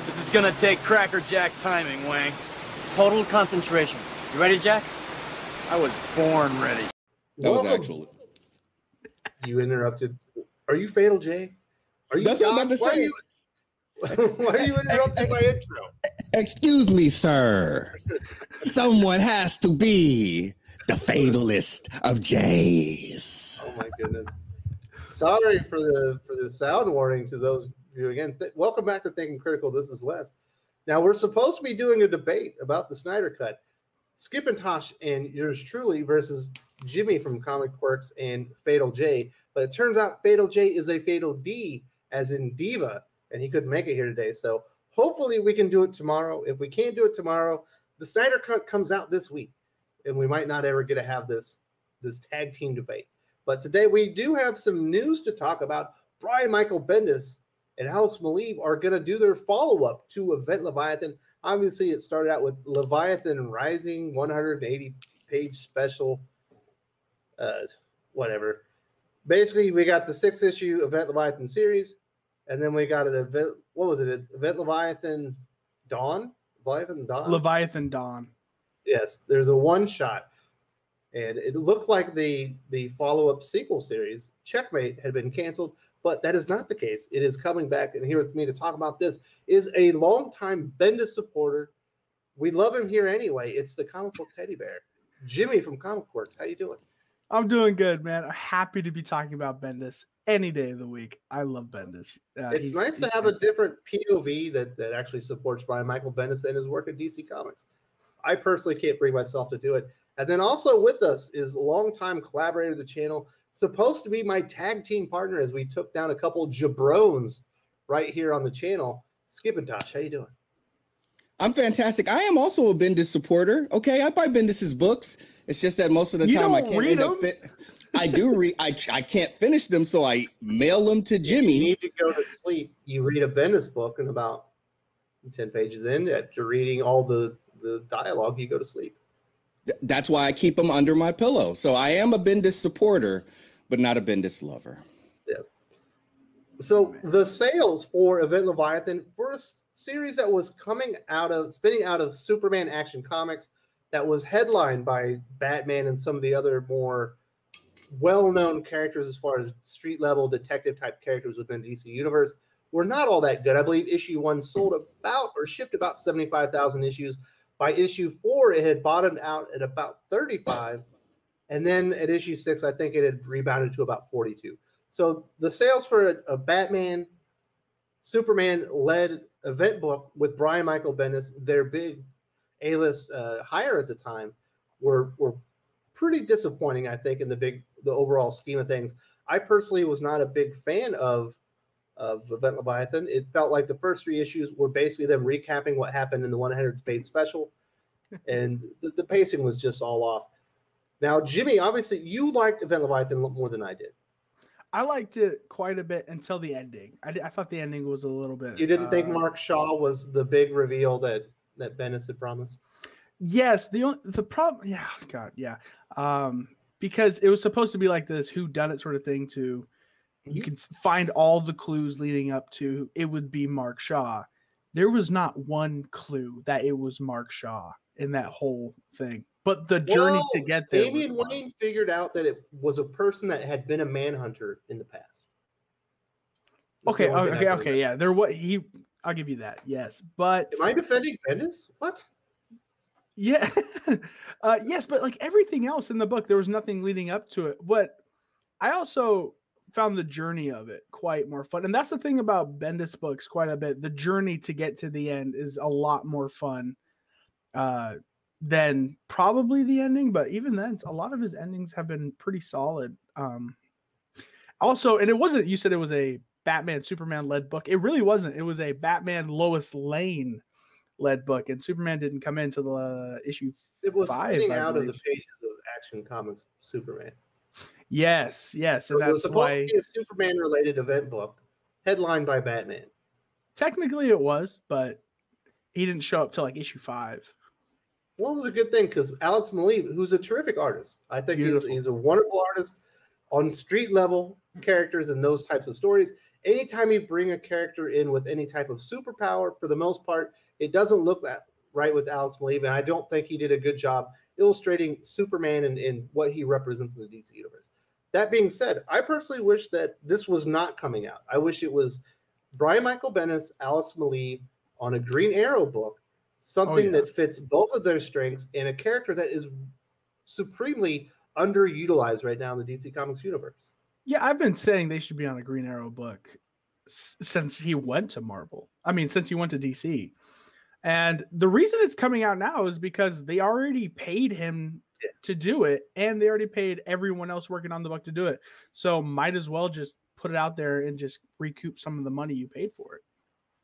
This is gonna take Cracker Jack timing, Wang. Total concentration. You ready, Jack? I was born ready. That was actually. You interrupted. Are you Fatal J? Are you? That's what I'm about to why say. Why are you interrupting my intro? Excuse me, sir. Someone has to be the fatalist of Jays. Oh my goodness. Sorry for the sound warning to those of you again. Welcome back to Thinking Critical. This is Wes. Now we're supposed to be doing a debate about the Snyder Cut. Skipntosh and yours truly versus Jimmy from Comic Quirks and Fatal J. But it turns out Fatal J is a Fatal D, as in Diva, and he couldn't make it here today. So hopefully we can do it tomorrow. If we can't do it tomorrow, the Snyder Cut comes out this week, and we might not ever get to have this tag team debate. But today we do have some news to talk about. Brian Michael Bendis and Alex Maleev are going to do their follow-up to Event Leviathan. Obviously, it started out with Leviathan Rising, 180-page special, whatever. Basically, we got the 6-issue Event Leviathan series, and then we got an event. What was it? Event Leviathan Dawn? Leviathan Dawn? Leviathan Dawn. Yes, there's a one-shot. And it looked like the follow-up sequel series, Checkmate, had been canceled, but that is not the case. It is coming back, and here with me to talk about this is a longtime Bendis supporter. We love him here anyway. It's the comic book teddy bear, Jimmy from Comic Quirks. How you doing? I'm doing good, man. I'm happy to be talking about Bendis any day of the week. I love Bendis. It's nice to have a different POV that actually supports Brian Michael Bendis and his work at DC Comics. I personally can't bring myself to do it. And then also with us is a longtime collaborator of the channel, supposed to be my tag team partner as we took down a couple jabrones right here on the channel. Skipntosh, how you doing? I'm fantastic. I am also a Bendis supporter. Okay, I buy Bendis's books. It's just that most of the time I can't end up fit. I do read. I can't finish them, so I mail them to Jimmy. You need to go to sleep. You read a Bendis book, and about 10 pages in, after reading all the dialogue, you go to sleep. That's why I keep them under my pillow. So I am a Bendis supporter, but not a Bendis lover. Yeah. So the sales for Event Leviathan, for a series that was spinning out of Superman Action Comics, that was headlined by Batman and some of the other more well-known characters as far as street-level detective-type characters within DC Universe, were not all that good. I believe issue 1 shipped about 75,000 issues. By issue 4, it had bottomed out at about 35. And then at issue 6, I think it had rebounded to about 42. So the sales for a Batman, Superman-led event book with Brian Michael Bendis, their big A-list hire at the time, were pretty disappointing, I think, in the overall scheme of things. I personally was not a big fan of Event Leviathan. It felt like the first 3 issues were basically them recapping what happened in the 100-page special, and the pacing was just all off. Now, Jimmy, obviously you liked Event Leviathan more than I did. I liked it quite a bit until the ending. I thought the ending was a little bit... You didn't think Mark Shaw was the big reveal that Bendis had promised? Yes. The problem... Yeah, God, yeah. Because it was supposed to be like this whodunit sort of thing to... You can find all the clues leading up to it would be Mark Shaw. There was not one clue that it was Mark Shaw in that whole thing. But the journey to get there. Damian Wayne figured out that it was a person that had been a Manhunter in the past. Okay, yeah. I'll give you that. Yes, but am I defending Bendis? What? Yeah, yes, but like everything else in the book, there was nothing leading up to it. But I also found the journey of it quite more fun. And that's the thing about Bendis books quite a bit. The journey to get to the end is a lot more fun than probably the ending. But even then, a lot of his endings have been pretty solid. Also, and it wasn't, you said it was a Batman, Superman led book. It really wasn't. It was a Batman, Lois Lane led book. And Superman didn't come into the issue 5. It was spinning out of the pages of Action Comics Superman. Yes, and so that's it was supposed to be a Superman-related event book, headlined by Batman. Technically, it was, but he didn't show up till like issue 5. Well, it was a good thing because Alex Maleev, who's a terrific artist, I think he's a wonderful artist on street-level characters and those types of stories. anytime you bring a character in with any type of superpower, for the most part, it doesn't look that right with Alex Maleev, and I don't think he did a good job illustrating Superman and what he represents in the DC universe. That being said, I personally wish that this was not coming out. I wish it was Brian Michael Bendis, Alex Maleev on a Green Arrow book, something that fits both of their strengths and a character that is supremely underutilized right now in the DC Comics universe. Yeah, I've been saying they should be on a Green Arrow book since he went to Marvel. I mean, since he went to DC. And the reason it's coming out now is because they already paid him to do it, and they already paid everyone else working on the book to do it. So might as well just put it out there and just recoup some of the money you paid for it.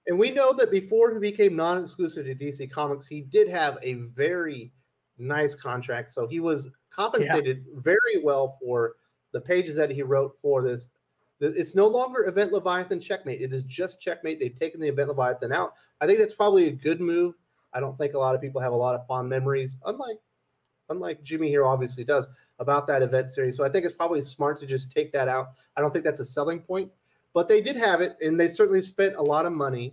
And we know that before he became non-exclusive to DC Comics, he did have a very nice contract. So he was compensated very well for the pages that he wrote for this. It's no longer Event Leviathan Checkmate. It is just Checkmate. They've taken the Event Leviathan out. I think that's probably a good move. I don't think a lot of people have a lot of fond memories, unlike Jimmy here obviously does, about that event series. So I think it's probably smart to just take that out. I don't think that's a selling point. But they did have it, and they certainly spent a lot of money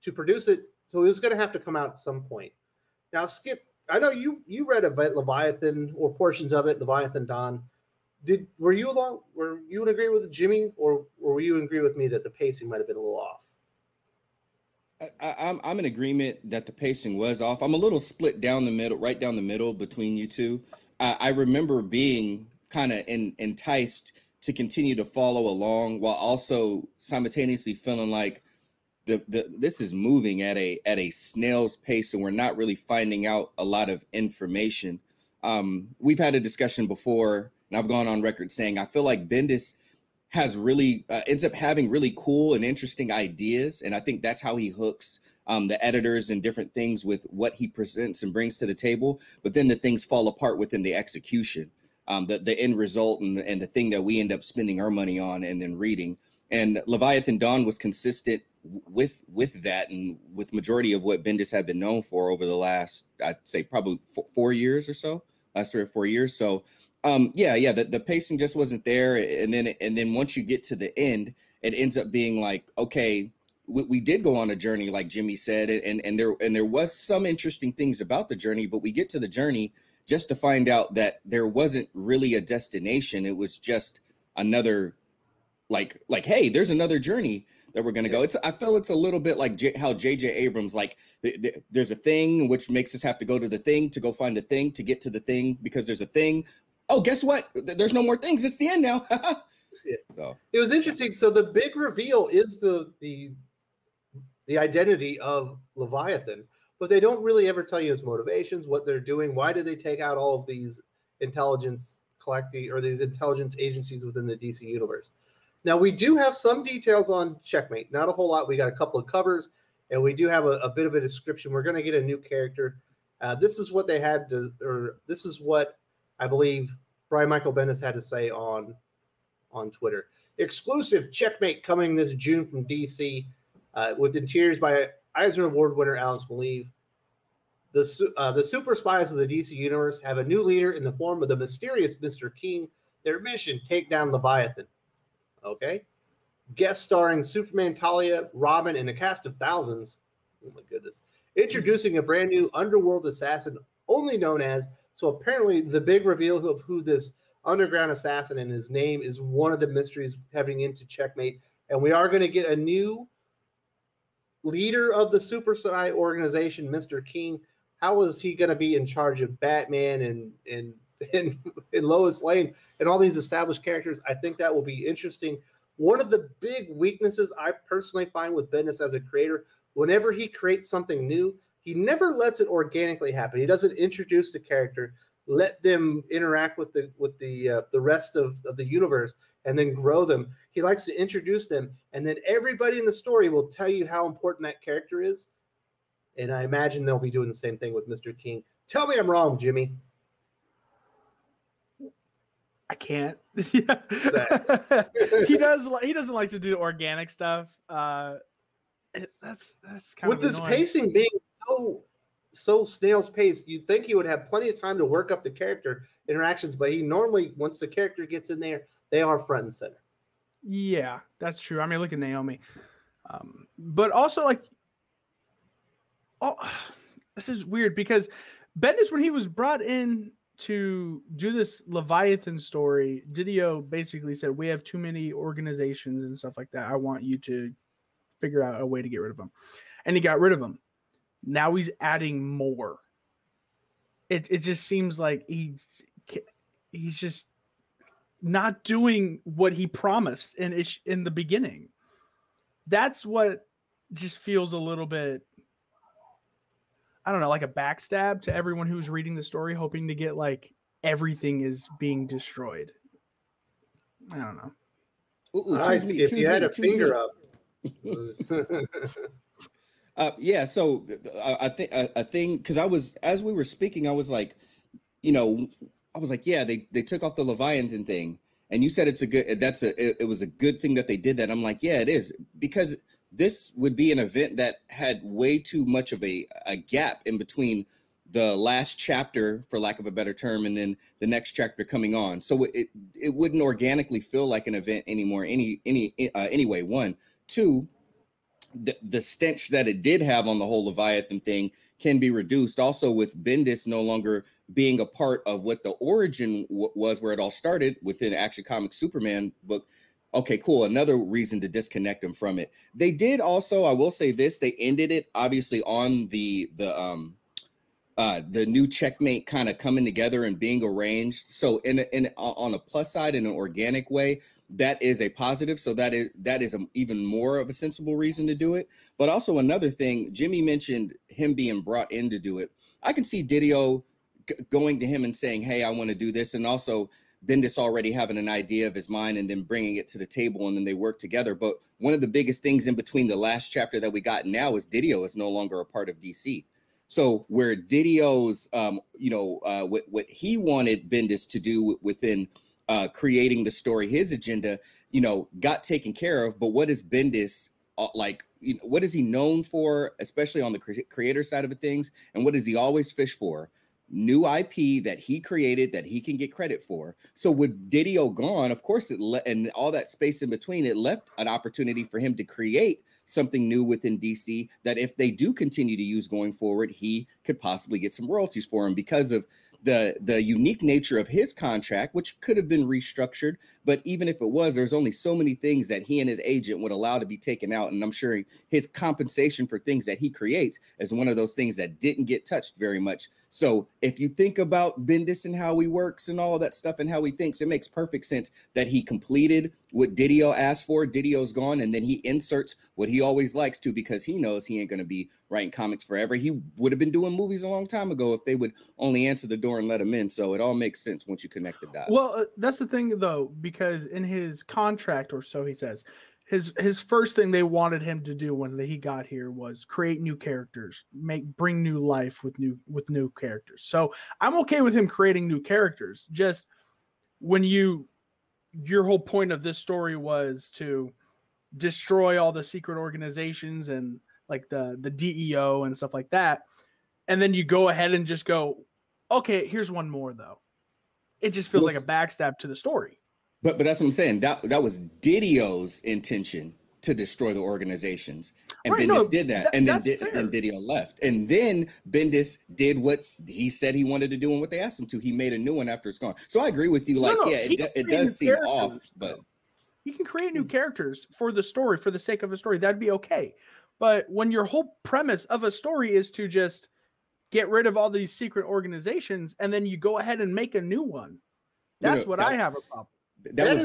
to produce it, so it was going to have to come out at some point. Now, Skip, I know you read Event Leviathan or portions of it, Leviathan Dawn. Were you in agreement with Jimmy, or were you in agreement with me that the pacing might have been a little off? I'm in agreement that the pacing was off. I'm a little split down the middle, right down the middle between you two. I remember being kind of enticed to continue to follow along while also simultaneously feeling like this is moving at a snail's pace, and we're not really finding out a lot of information. We've had a discussion before, and I've gone on record saying I feel like Bendis has really ends up having really cool and interesting ideas, and I think that's how he hooks the editors and different things with what he presents and brings to the table. But then the things fall apart within the execution. The end result and the thing that we end up spending our money on and then reading. And Leviathan Dawn was consistent with that and with majority of what Bendis had been known for over the last, I'd say probably 4 years or so, last 3 or 4 years. So the pacing just wasn't there. And then once you get to the end, it ends up being like, okay, we did go on a journey, like Jimmy said, and there was some interesting things about the journey, but we get to the journey just to find out that there wasn't really a destination. It was just another, like, hey, there's another journey that we're going to go. I feel it's a little bit like how J.J. Abrams, like there's a thing which makes us have to go to the thing to go find the thing to get to the thing because there's a thing. Oh, guess what? There's no more things. It's the end now. So, it was interesting. So the big reveal is the identity of Leviathan. But they don't really ever tell you his motivations, what they're doing. Why did they take out all of these intelligence agencies within the DC universe? Now, we do have some details on Checkmate. Not a whole lot. We got a couple of covers, and we do have a bit of a description. We're going to get a new character. This is what this is what I believe Brian Michael Bendis had to say on Twitter. Exclusive Checkmate coming this June from DC with interiors by Eisner Award winner Alex Maleev. The Superspies of the DC Universe have a new leader in the form of the mysterious Mr. King. Their mission, take down Leviathan. Okay? Guest starring Superman, Talia, Robin, and a cast of thousands. Oh my goodness. Introducing a brand new underworld assassin only known as, so apparently the big reveal of who this underground assassin and his name is one of the mysteries heading into Checkmate. And we are going to get a new leader of the Super Spy organization, Mr. King. How is he going to be in charge of Batman and Lois Lane and all these established characters? I think that will be interesting. One of the big weaknesses I personally find with Bendis as a creator, whenever he creates something new, he never lets it organically happen. He doesn't introduce the character, let them interact with the rest of the universe, and then grow them. He likes to introduce them, and then everybody in the story will tell you how important that character is. And I imagine they'll be doing the same thing with Mr. King. Tell me I'm wrong, Jimmy. I can't. Exactly. He doesn't like to do organic stuff. That's kind with of this annoying. pacing being so snail's pace, you'd think he would have plenty of time to work up the character interactions, but he normally, once the character gets in there, they are front and center. Yeah, that's true. I mean, look at Naomi. But also, like, this is weird because Bendis, when he was brought in to do this Leviathan story, Didio basically said, we have too many organizations and stuff like that. I want you to figure out a way to get rid of them. And he got rid of them. Now he's adding more. It just seems like he's just not doing what he promised in the beginning. That's what just feels a little bit, I don't know, like a backstab to everyone who's reading the story, hoping to get like everything is being destroyed. I don't know. All right, Skip, you had a finger up. Yeah, so I think because as we were speaking, I was like, yeah, they took off the Leviathan thing, and you said it was a good thing that they did that. I'm like, yeah, it is, because this would be an event that had way too much of a gap in between the last chapter, for lack of a better term, and then the next chapter coming on. So it wouldn't organically feel like an event anymore. Anyway, one, two, the stench that it did have on the whole Leviathan thing can be reduced. Also, with Bendis no longer being a part of what the origin was, where it all started within Action Comics Superman book. Okay, cool. Another reason to disconnect them from it. They did also, I will say this, they ended it obviously on the new Checkmate kind of coming together and being arranged. So on a plus side, in an organic way, that is a positive. So that is even more of a sensible reason to do it. But also another thing, Jimmy mentioned him being brought in to do it. I can see Didio going to him and saying, hey, I want to do this. And also Bendis already having an idea of his mind and then bringing it to the table, and then they work together. But one of the biggest things in between the last chapter that we got now is Didio is no longer a part of DC. So where Didio's, what he wanted Bendis to do within creating the story, his agenda, got taken care of. But what is Bendis what is he known for, especially on the creator side of things? And what does he always fish for? New IP that he created that he can get credit for. So with Didio gone, of course, and all that space in between, it left an opportunity for him to create something new within DC that if they do continue to use going forward, he could possibly get some royalties for him because of the unique nature of his contract, which could have been restructured. But even if it was, there's only so many things that he and his agent would allow to be taken out. And I'm sure his compensation for things that he creates is one of those things that didn't get touched very much. So if you think about Bendis and how he works and all of that stuff and how he thinks, it makes perfect sense that he completed what Didio asked for. Didio's gone, and then he inserts what he always likes to, because he knows he ain't going to be writing comics forever. He would have been doing movies a long time ago if they would only answer the door and let him in. So it all makes sense once you connect the dots. Well, that's the thing, though, because in his contract, or so he says, his first thing they wanted him to do when he got here was create new characters, bring new life with new characters. So I'm okay with him creating new characters. Just when your whole point of this story was to destroy all the secret organizations and like the DEO and stuff like that, and then you go ahead and just go, okay, here's one more though. It just feels like a backstab to the story. But that's what I'm saying. That was Didio's intention, to destroy the organizations, and right, Bendis did that, and then Didio left, and then Bendis did what he said he wanted to do and what they asked him to. He made a new one after it's gone. So I agree with you. Like, it does seem off, but he can create new characters for the story, for the sake of the story. That'd be okay. But when your whole premise of a story is to just get rid of all these secret organizations, and then you go ahead and make a new one, that's what I have a problem. That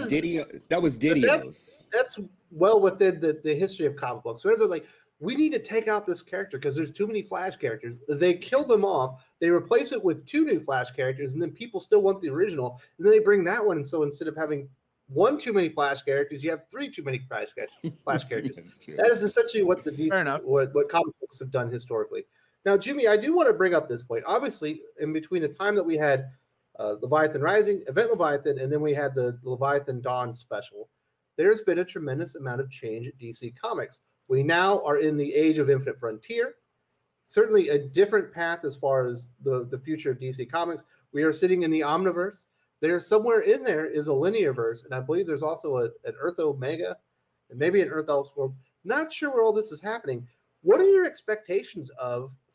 was Didio's. That's well within the history of comic books. Where they're like, we need to take out this character because there's too many Flash characters. They kill them off. They replace it with 2 new Flash characters, and then people still want the original. And then they bring that one. And so instead of having 1 too many Flash characters, you have 3 too many Flash characters. That is essentially what what comic books have done historically. Now, Jimmy, I do want to bring up this point. Obviously, in between the time that we had Leviathan Rising, Event Leviathan, and then we had the Leviathan Dawn special, there's been a tremendous amount of change at DC Comics. We now are in the age of Infinite Frontier, certainly a different path as far as the future of DC Comics. We are sitting in the Omniverse. There's somewhere in there is a linear verse, and I believe there's also an Earth Omega and maybe an Earth Elseworld. Not sure where all this is happening. What are your expectations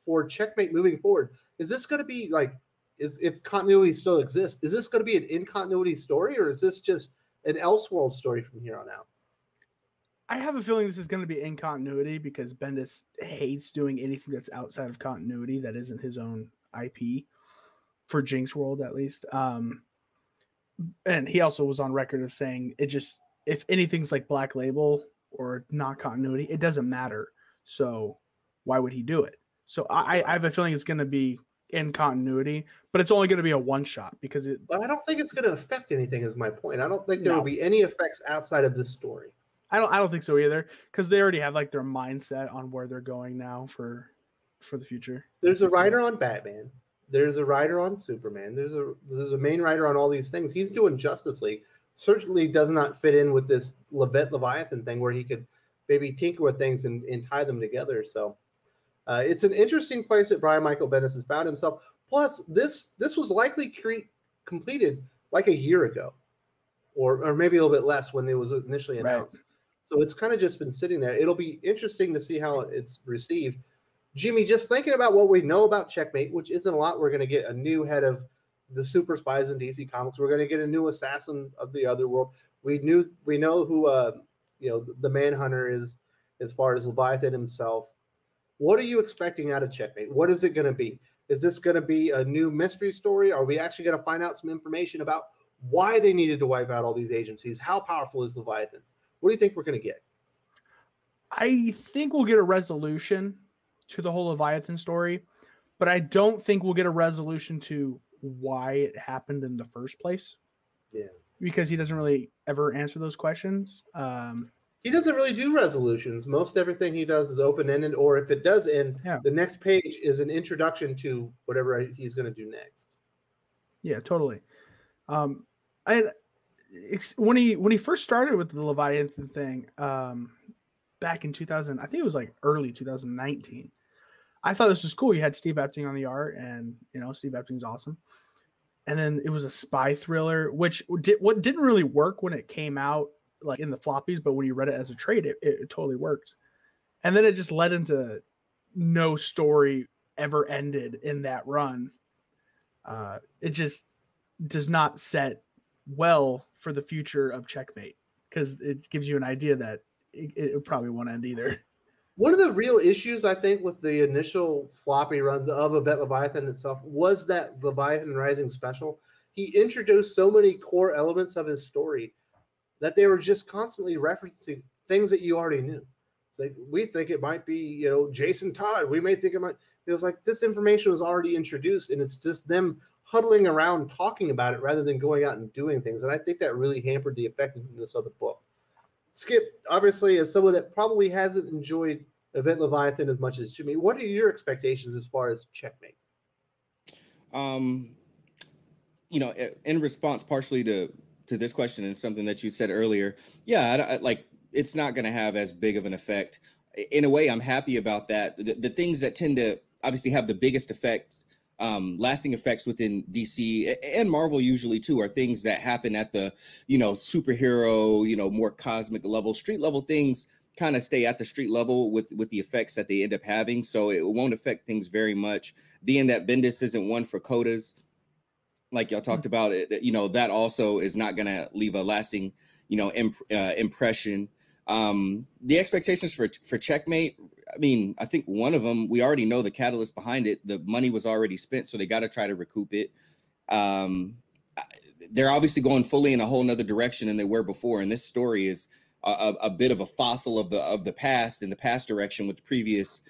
for Checkmate moving forward? Is this going to be like, if continuity still exists, is this going to be an in-continuity story, or is this just an Elseworld story from here on out? I have a feeling this is going to be in continuity because Bendis hates doing anything that's outside of continuity that isn't his own IP, for Jinx World at least. And he also was on record of saying if anything's like Black Label or not continuity, it doesn't matter. So why would he do it? So I have a feeling it's going to be in continuity, but it's only going to be a one shot because But I don't think it's going to affect anything. Is my point. I don't think there will be any effects outside of this story. I don't think so either, because they already have like their mindset on where they're going now for the future. There's a writer on Batman. There's a writer on Superman. There's a main writer on all these things. He's doing Justice League. Certainly does not fit in with this Leviathan thing where he could maybe tinker with things and tie them together. So it's an interesting place that Brian Michael Bendis has found himself. Plus, this was likely completed like a year ago, or maybe a little bit less when it was initially announced. Right. So it's kind of just been sitting there. It'll be interesting to see how it's received. Jimmy, just thinking about what we know about Checkmate, which isn't a lot, we're going to get a new head of the Superspies in DC Comics. We're going to get a new assassin of the Otherworld. We know who the Manhunter is as far as Leviathan himself. What are you expecting out of Checkmate? What is it going to be? Is this going to be a new mystery story? Are we actually going to find out some information about why they needed to wipe out all these agencies? How powerful is Leviathan? What do you think we're going to get? I think we'll get a resolution to the whole Leviathan story, but I don't think we'll get a resolution to why it happened in the first place. Yeah. Because he doesn't really ever answer those questions. He doesn't really do resolutions. Most everything he does is open-ended, or if it does end, the next page is an introduction to whatever he's going to do next. Yeah, totally. When he first started with the Leviathan thing, back in 2000, I think it was like early 2019. I thought this was cool. You had Steve Epting on the art, and Steve Epting's awesome. And then it was a spy thriller, which didn't really work when it came out, like in the floppies, but when you read it as a trade, it totally worked. And then it just led into no story ever ended in that run. It just does not set well for the future of Checkmate, because it gives you an idea that it probably won't end either. One of the real issues, I think, with the initial floppy runs of Event Leviathan itself was that Leviathan Rising special. He introduced so many core elements of his story that they were just constantly referencing things that you already knew. It's like, we think it might be, Jason Todd. We may think it might. It was like this information was already introduced, and it's just them huddling around talking about it rather than going out and doing things. And I think that really hampered the effectiveness of the book. Skip, obviously, as someone that probably hasn't enjoyed Event Leviathan as much as Jimmy, what are your expectations as far as Checkmate? In response partially to this question and something that you said earlier, it's not going to have as big of an effect. In a way, I'm happy about that. The things that tend to obviously have the biggest effect, lasting effects within DC and Marvel usually too, are things that happen at the, superhero, more cosmic level. Street level things kind of stay at the street level with the effects that they end up having. So it won't affect things very much. Being that Bendis isn't one for codas, like y'all talked about, that also is not going to leave a lasting, impression. The expectations for Checkmate, I mean, I think one of them, we already know the catalyst behind it. The money was already spent, so they got to try to recoup it. They're obviously going fully in a whole nother direction than they were before. And this story is a bit of a fossil of the past, in the past direction with the previous,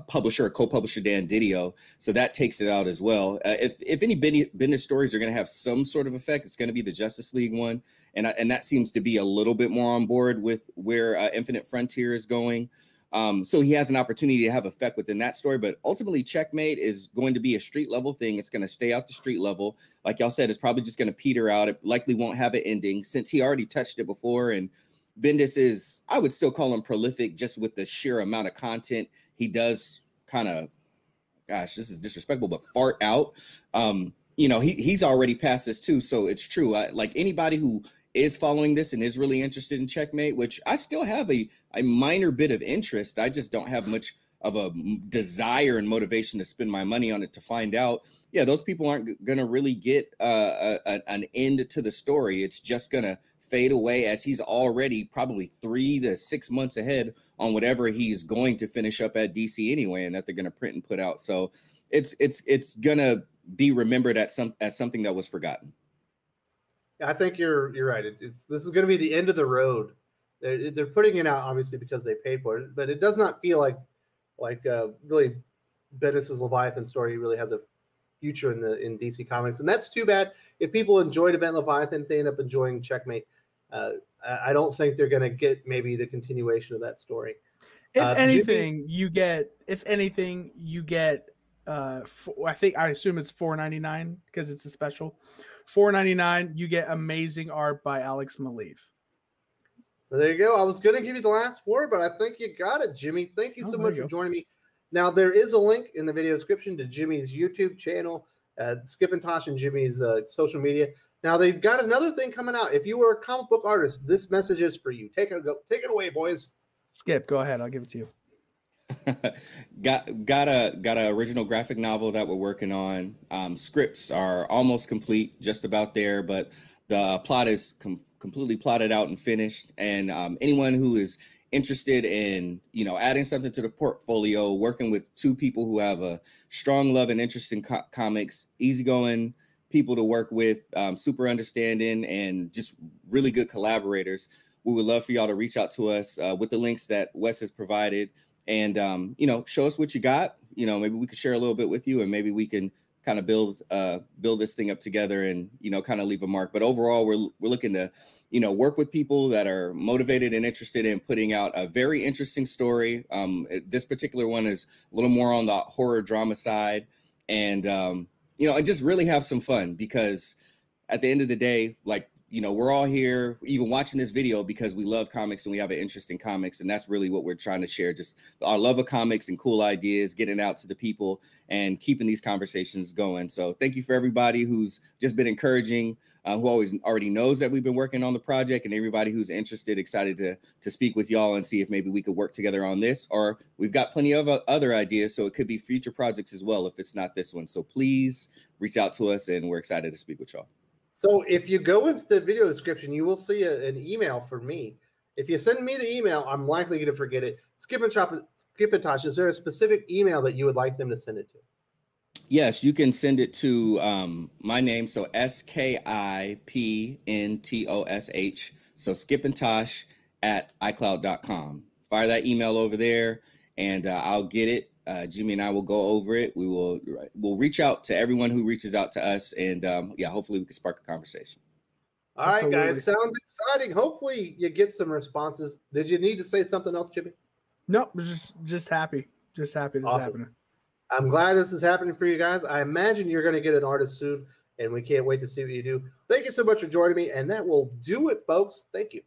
publisher or co-publisher Dan Didio. So that takes it out as well. If any Bendis stories are going to have some sort of effect, it's going to be the Justice League one. And that seems to be a little bit more on board with where Infinite Frontier is going. So he has an opportunity to have effect within that story. But ultimately, Checkmate is going to be a street level thing. It's going to stay out the street level. Like y'all said, it's probably just going to peter out. It likely won't have an ending since he already touched it before. And Bendis is, I would still call him prolific just with the sheer amount of content he does kind of, gosh, this is disrespectful, but fart out. he's already passed this too. So it's true. Like anybody who is following this and is really interested in Checkmate, which I still have a minor bit of interest. I just don't have much of a desire and motivation to spend my money on it to find out. Yeah, those people aren't going to really get an end to the story. It's just going to fade away, as he's already probably 3 to 6 months ahead on whatever he's going to finish up at DC anyway, and that they're going to print and put out. So it's going to be remembered as something that was forgotten. I think you're right. This is going to be the end of the road. They're putting it out obviously because they paid for it, but it does not feel like really Bendis's Leviathan story really has a future in DC Comics, and that's too bad. If people enjoyed Event Leviathan, they end up enjoying Checkmate. I don't think they're going to get maybe the continuation of that story. If anything, you get. I assume it's $4.99 because it's a special. $4.99. You get amazing art by Alex Maleev. Well, there you go. I was going to give you the last 4, but I think you got it, Jimmy. Thank you so much for joining me. Now, there is a link in the video description to Jimmy's YouTube channel, Skipntosh, and Jimmy's social media. Now, they've got another thing coming out. If you were a comic book artist, this message is for you. Take it away, boys. Skip, go ahead. I'll give it to you. got a original graphic novel that we're working on. Scripts are almost complete, just about there, but the plot is completely plotted out and finished. And anyone who is interested in adding something to the portfolio, working with 2 people who have a strong love and interest in comics, easygoing people to work with, super understanding, and just really good collaborators, we would love for y'all to reach out to us with the links that Wes has provided, and show us what you got. Maybe we could share a little bit with you, and maybe we can kind of build this thing up together and kind of leave a mark. But overall, we're looking to work with people that are motivated and interested in putting out a very interesting story. This particular one is a little more on the horror drama side, and and just really have some fun, because at the end of the day, we're all here even watching this video because we love comics and we have an interest in comics, and that's really what we're trying to share, just our love of comics and cool ideas, getting out to the people and keeping these conversations going. So thank you for everybody who's just been encouraging, who already knows that we've been working on the project, and everybody who's interested, excited to speak with y'all and see if maybe we could work together on this, or we've got plenty of other ideas, so it could be future projects as well if it's not this one. So please reach out to us, and we're excited to speak with y'all. So if you go into the video description, you will see an email for me. If you send me the email, I'm likely going to forget it. Skipntosh, is there a specific email that you would like them to send it to? Yes, you can send it to my name, so Skipntosh, so Skipntosh @icloud.com. Fire that email over there, and I'll get it. Jimmy and I will go over it. We'll reach out to everyone who reaches out to us, and hopefully we can spark a conversation. All right, guys, sounds exciting. Hopefully you get some responses. Did you need to say something else, Jimmy? No, just happy. Just happy this is happening. I'm glad this is happening for you guys. I imagine you're going to get an artist soon, and we can't wait to see what you do. Thank you so much for joining me, and that will do it, folks. Thank you.